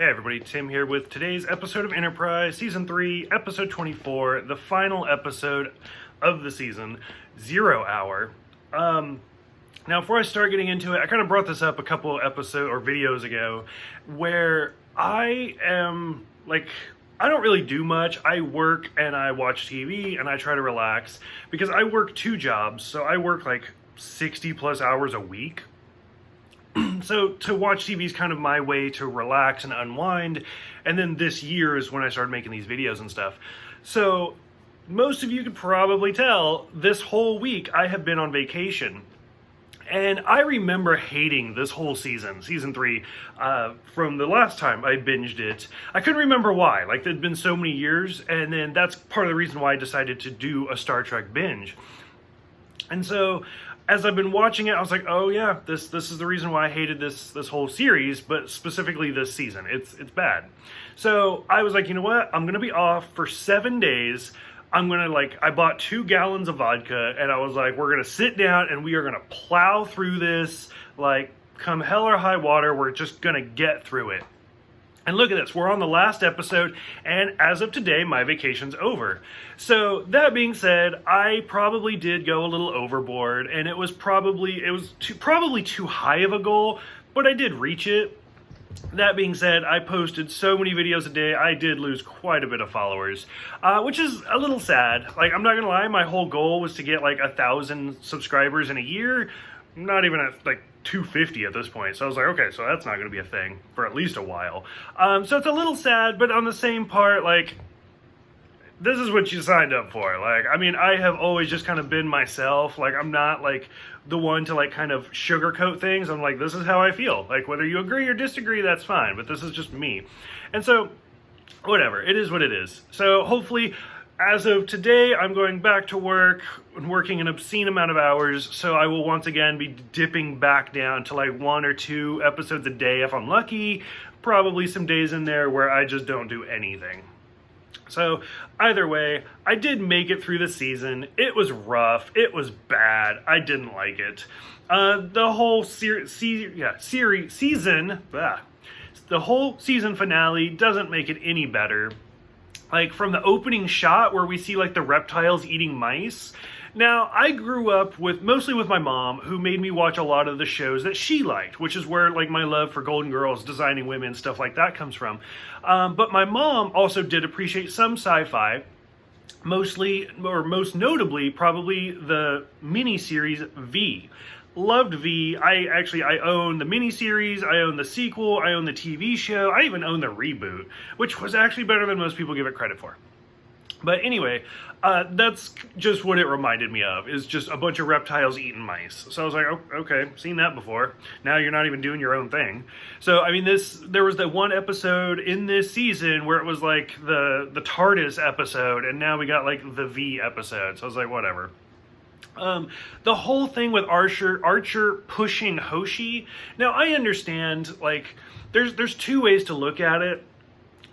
Hey everybody, Tim here with today's episode of Enterprise, Season 3, Episode 24, the final episode of the season, 0 Hour. Now before I start getting into it, I kind of brought this up a couple episodes or videos ago, where I am, I don't really do much. I work and I watch TV and I try to relax, because I work 2 jobs, so I work 60 plus hours a week. So to watch TV is kind of my way to relax and unwind. And then this year is when I started making these videos and stuff. So most of you could probably tell this whole week I have been on vacation. And I remember hating this whole season, Season 3, from the last time I binged it. I couldn't remember why. There'd been so many years, and then that's part of the reason why I decided to do a Star Trek binge. And so as I've been watching it, I was like, oh yeah, this is the reason why I hated this whole series, but specifically this season. It's bad. So I was like, you know what? I'm gonna be off for 7 days. I'm gonna I bought 2 gallons of vodka, and I was like, we're gonna sit down and we are gonna plow through this, come hell or high water, we're just gonna get through it. And look at this, we're on the last episode, and as of today, my vacation's over. So, that being said, I probably did go a little overboard, and it was probably too high of a goal, but I did reach it. That being said, I posted so many videos a day, I did lose quite a bit of followers, which is a little sad. I'm not gonna lie, my whole goal was to get 1,000 subscribers in a year. I'm not even at 250 at this point, so I was like, okay, so that's not going to be a thing for at least a while. So it's a little sad, but on the same part, this is what you signed up for. I have always just kind of been myself. I'm not the one to kind of sugarcoat things. I'm this is how I feel. Whether you agree or disagree, that's fine, but this is just me. And so whatever, it is what it is. So hopefully, as of today, I'm going back to work and working an obscene amount of hours, so I will once again be dipping back down to 1 or 2 episodes a day if I'm lucky. Probably some days in there where I just don't do anything. So either way, I did make it through the season. It was rough. It was bad. I didn't like it. The whole the whole season finale doesn't make it any better. From the opening shot where we see the reptiles eating mice. Now, I grew up mostly with my mom, who made me watch a lot of the shows that she liked, which is where my love for Golden Girls, Designing Women, stuff like that comes from. But my mom also did appreciate some sci-fi, mostly, or most notably, probably the miniseries V. Loved V. I own the miniseries, I own the sequel, I own the TV show, I even own the reboot, which was actually better than most people give it credit for. But anyway, that's just what it reminded me of, is just a bunch of reptiles eating mice. So I was like, oh, okay, seen that before. Now you're not even doing your own thing. So, there was that one episode in this season where it was the TARDIS episode, and now we got the V episode. So I was like, whatever. The whole thing with Archer pushing Hoshi. Now, I understand, there's 2 ways to look at it.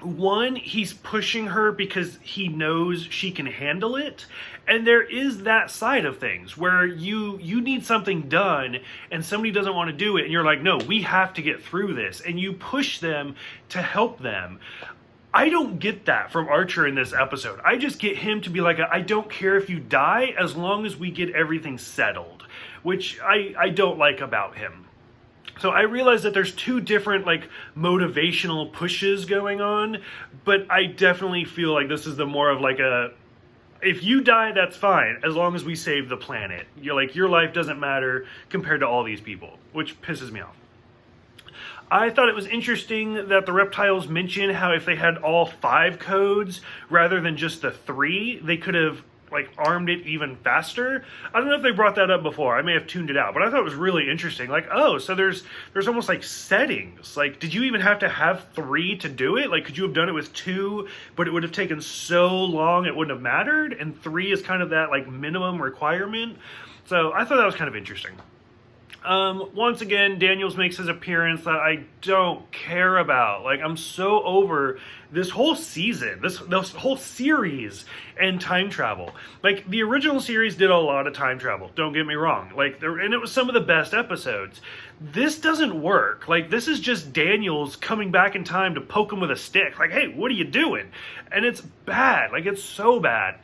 One, he's pushing her because he knows she can handle it. And there is that side of things where you need something done and somebody doesn't want to do it. And you're like, no, we have to get through this. And you push them to help them. I don't get that from Archer in this episode. I just get him to be I don't care if you die as long as we get everything settled, which I don't like about him. So I realize that there's 2 different motivational pushes going on, but I definitely feel this is the more of if you die, that's fine, as long as we save the planet. You're your life doesn't matter compared to all these people, which pisses me off. I thought it was interesting that the reptiles mention how if they had all 5 codes rather than just the 3, they could have armed it even faster. I don't know if they brought that up before. I may have tuned it out, but I thought it was really interesting. Oh, so there's almost settings. Did you even have to have 3 to do it? Could you have done it with 2, but it would have taken so long it wouldn't have mattered? And 3 is kind of that minimum requirement. So I thought that was kind of interesting. Once again, Daniels makes his appearance that I don't care about. Like, I'm so over this whole season, this whole series and time travel. Like, the original series did a lot of time travel, don't get me wrong. Like, and it was some of the best episodes. This doesn't work. Like, this is just Daniels coming back in time to poke him with a stick. Like, hey, what are you doing? And it's bad. Like, it's so bad.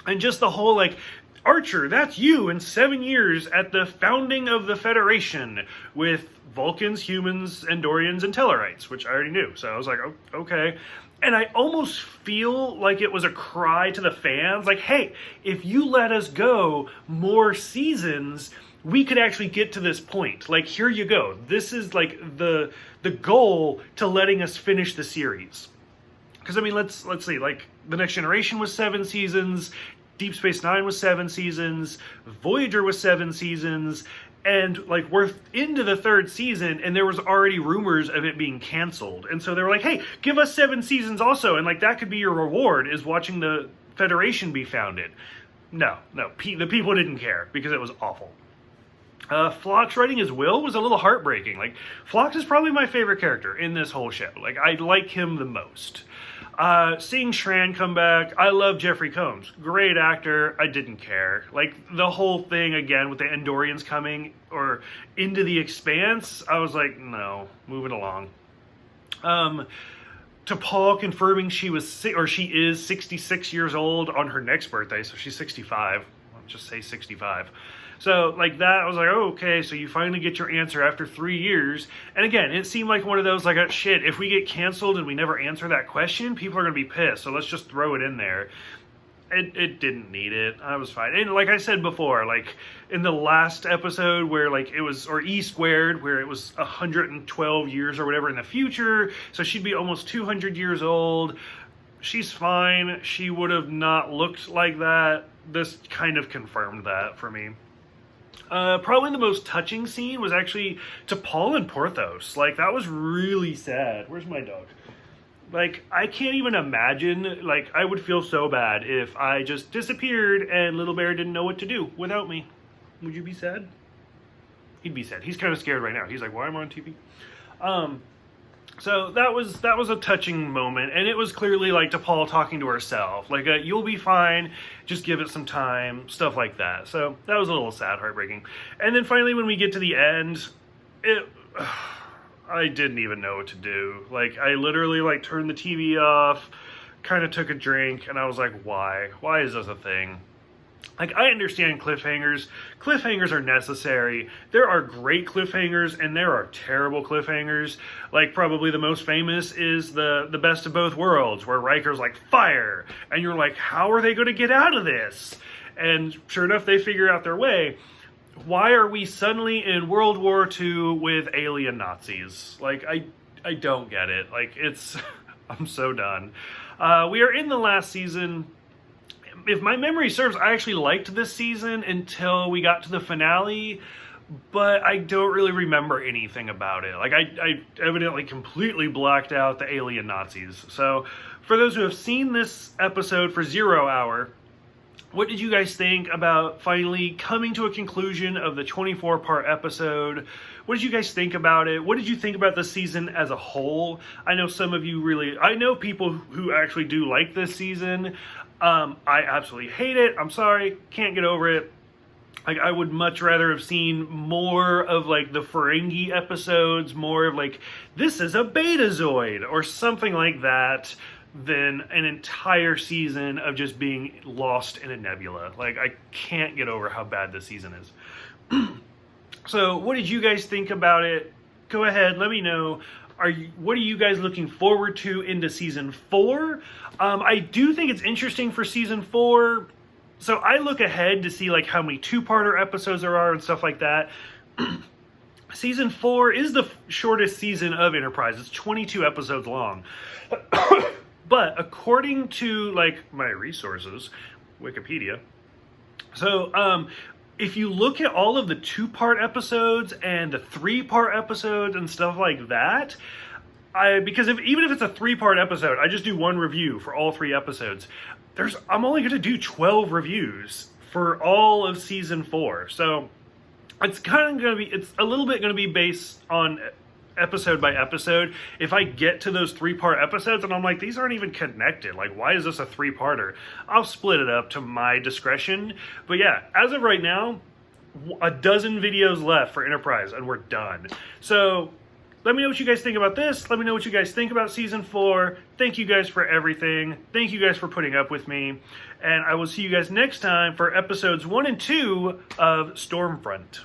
And just the whole, like, Archer, that's you in 7 years at the founding of the Federation with Vulcans, humans, Andorians, and Tellarites, which I already knew. So I was like, oh, okay. And I almost feel like it was a cry to the fans, like, hey, if you let us go more seasons, we could actually get to this point. Like, here you go. This is like the goal to letting us finish the series. Because, I mean, let's see, like, The Next Generation was 7 seasons, Deep Space Nine was 7 seasons, Voyager was 7 seasons, and, like, we're into the 3rd season, and there was already rumors of it being canceled. And so they were like, hey, give us 7 seasons also, and, like, that could be your reward, is watching the Federation be founded. No, the people didn't care, because it was awful. Phlox writing his will was a little heartbreaking. Like, Phlox is probably my favorite character in this whole show. Like, I like him the most. Seeing Shran come back, I love Jeffrey Combs. Great actor, I didn't care. Like, the whole thing, again, with the Andorians coming, or into the Expanse, I was like, no, moving along. T'Pol confirming she is 66 years old on her next birthday, so she's 65. I'll just say 65. So, like, that, I was like, oh, okay, so you finally get your answer after 3 years. And again, it seemed like one of those, like, shit, if we get canceled and we never answer that question, people are going to be pissed, so let's just throw it in there. It didn't need it. I was fine. And like I said before, like, in the last episode where, like, it was, or E squared, where it was 112 years or whatever in the future, so she'd be almost 200 years old. She's fine. She would have not looked like that. This kind of confirmed that for me. Probably the most touching scene was actually T'Pol and Porthos. Like, that was really sad. Where's my dog? Like, I can't even imagine, like, I would feel so bad if I just disappeared and Little Bear didn't know what to do without me. Would you be sad? He'd be sad. He's kind of scared right now. He's like, why am I on TV? So that was a touching moment, and it was clearly like T'Pol talking to herself, like, you'll be fine, just give it some time, stuff like that. So that was a little sad, heartbreaking. And then finally, when we get to the end, I didn't even know what to do. Like, I literally, like, turned the TV off, kind of took a drink, and I was like, why? Why is this a thing? Like, I understand cliffhangers. Cliffhangers are necessary. There are great cliffhangers, and there are terrible cliffhangers. Like, probably the most famous is the Best of Both Worlds, where Riker's like, fire! And you're like, how are they going to get out of this? And sure enough, they figure out their way. Why are we suddenly in World War II with alien Nazis? Like, I don't get it. Like, it's... I'm so done. We are in the last season. If my memory serves, I actually liked this season until we got to the finale, but I don't really remember anything about it. Like, I evidently completely blacked out the alien Nazis. So, for those who have seen this episode for 0 Hour, what did you guys think about finally coming to a conclusion of the 24-part episode? What did you guys think about it? What did you think about the season as a whole? I know some of you really... I know people who actually do like this season. I absolutely hate it. I'm sorry. Can't get over it. Like, I would much rather have seen more of, like, the Ferengi episodes, more of, like, this is a Betazoid, or something like that, than an entire season of just being lost in a nebula. Like, I can't get over how bad this season is. So, what did you guys think about it? Go ahead, let me know. What are you guys looking forward to into season 4? I do think it's interesting for season 4. So I look ahead to see, like, how many 2-parter episodes there are and stuff like that. Season 4 is the shortest season of Enterprise. It's 22 episodes long. But according to, like, my resources, Wikipedia, so if you look at all of the 2-part episodes and the 3-part episodes and stuff like that, because even if it's a 3-part episode, I just do one review for all 3 episodes. I'm only going to do 12 reviews for all of season 4. So it's kind of going to be, it's a little bit going to be based on episode by episode. If I get to those 3-part episodes and I'm like, these aren't even connected, like, why is this a 3-parter? I'll split it up to my discretion. But yeah, as of right now, a dozen videos left for Enterprise and we're done. So let me know what you guys think about this. Let me know what you guys think about season 4. Thank you guys for everything. Thank you guys for putting up with me. And I will see you guys next time for episodes 1 and 2 of Stormfront.